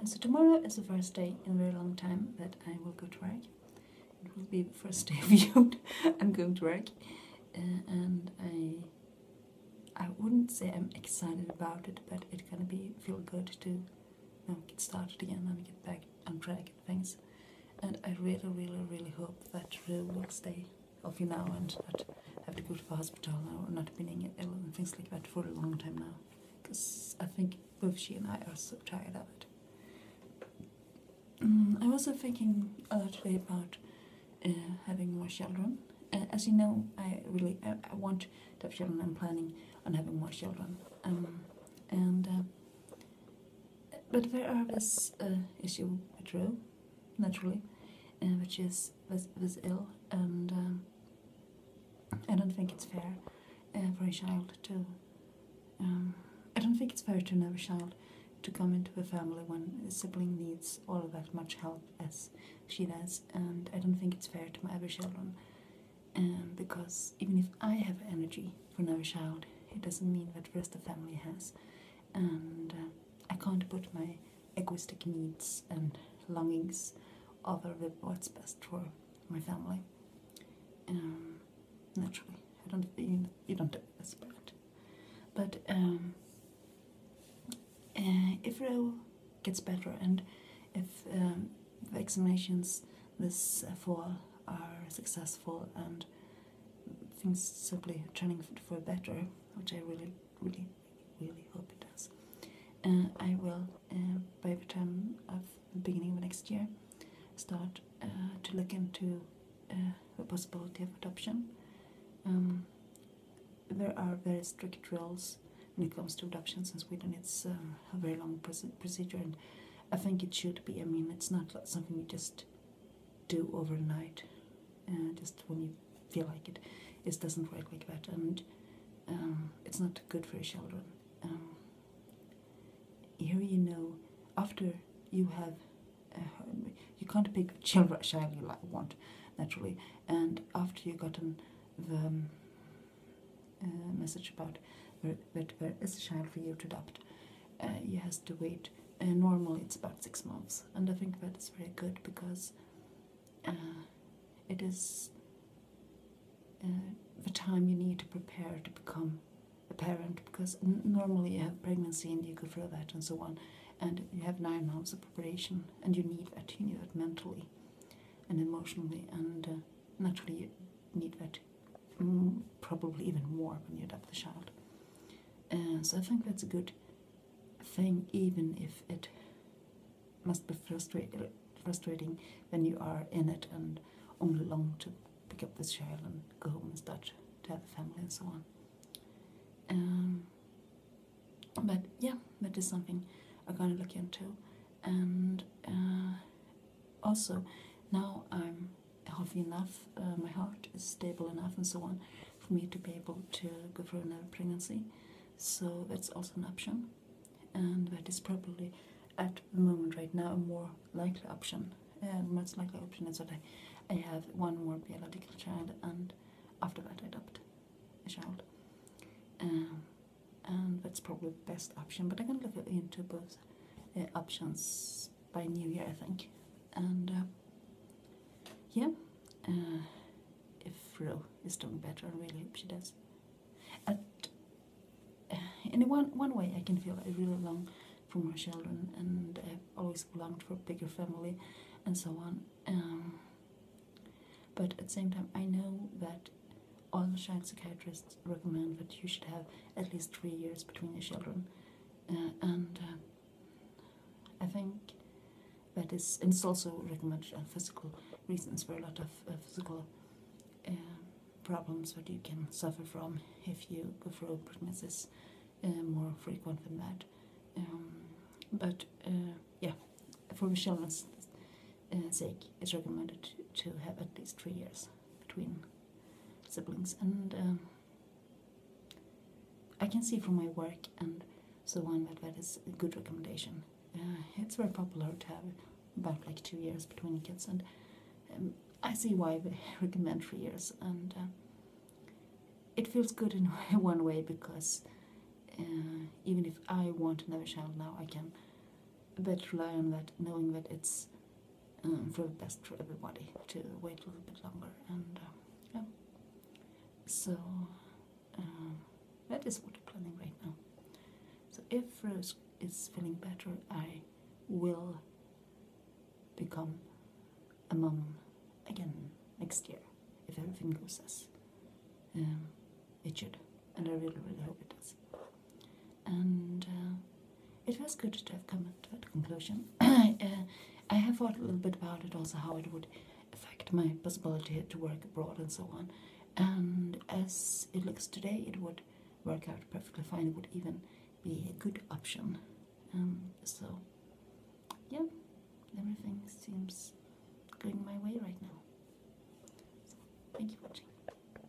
So tomorrow is the first day in a very long time that I will go to work. It will be the first day of June I'm going to work, and I wouldn't say I'm excited about it, but it's gonna feel good to get started again and get back on track and things. And I really hope that Rue will stay healthy now and not have to go to the hospital now or not being ill and things like that for a long time now. Because I think both she and I are so tired of it. I'm also thinking a lot today about having more children. As you know, I want to have children. I'm planning on having more children. But there are this issue with Rue, naturally, which is was ill, and I don't think it's fair for a child to. I don't think it's fair to another child to come into a family when a sibling needs all of that much help as she does, and I don't think it's fair to my other children. Because even if I have energy for another child, it doesn't mean that the rest of the family has, and I can't put my egoistic needs and longings over what's best for my family. Naturally, you don't do this, but if Rue gets better and if vaccinations this fall are successful and things simply turning for better, which I really hope it does, I will, by the time of the beginning of next year, start to look into the possibility of adoption. There are very strict rules when it comes to adoptions in Sweden. It's a very long procedure, and I think it should be. I mean, it's not something you just do overnight, just when you feel like it. It doesn't work like that, and it's not good for your children. Here, after you have, you can't pick a child you want, naturally, and after you've gotten the message about that there is a child for you to adopt, you have to wait. Normally it's about 6 months, and I think that is very good because it is the time you need to prepare to become a parent, because normally you have pregnancy and you go through that and so on, and you have 9 months of preparation, and you need that mentally and emotionally, and naturally you need that probably even more when you adopt the child. So I think that's a good thing, even if it must be frustrating when you are in it and only long to pick up this child and go home and start to have a family and so on. But yeah, that is something I'm gonna look into, and also now I'm healthy enough, my heart is stable enough and so on for me to be able to go for another pregnancy. So that's also an option, and that is probably at the moment right now a more likely option. And most likely option is that I have one more biological child, and after that I adopt a child. And that's probably the best option, but I can look into both options by New Year, I think. And yeah, if Rue is doing better, I really hope she does. In one way, I can feel I really long for more children, and I've always longed for a bigger family and so on. But at the same time, I know that all the child psychiatrists recommend that you should have at least 3 years between your children, and I think that is, and it's also recommended on physical reasons for a lot of physical problems that you can suffer from if you go through pregnancies more frequent than that. But yeah, for the children's sake, it's recommended to have at least 3 years between siblings, and I can see from my work and so on that is a good recommendation. It's very popular to have about like 2 years between kids, and I see why they recommend 3 years, and it feels good in one way, because even if I want another child now, I can better rely on that, knowing that it's for the best for everybody to wait a little bit longer. And yeah, so that is what I'm planning right now. So if Rose is feeling better, I will become a mom again next year, if everything goes as it should, and I really, really hope it does. And it was good to have come to that conclusion. I have thought a little bit about it also, how it would affect my possibility to work abroad and so on. And as it looks today, it would work out perfectly fine. It would even be a good option. So, yeah, everything seems going my way right now. So, thank you for watching.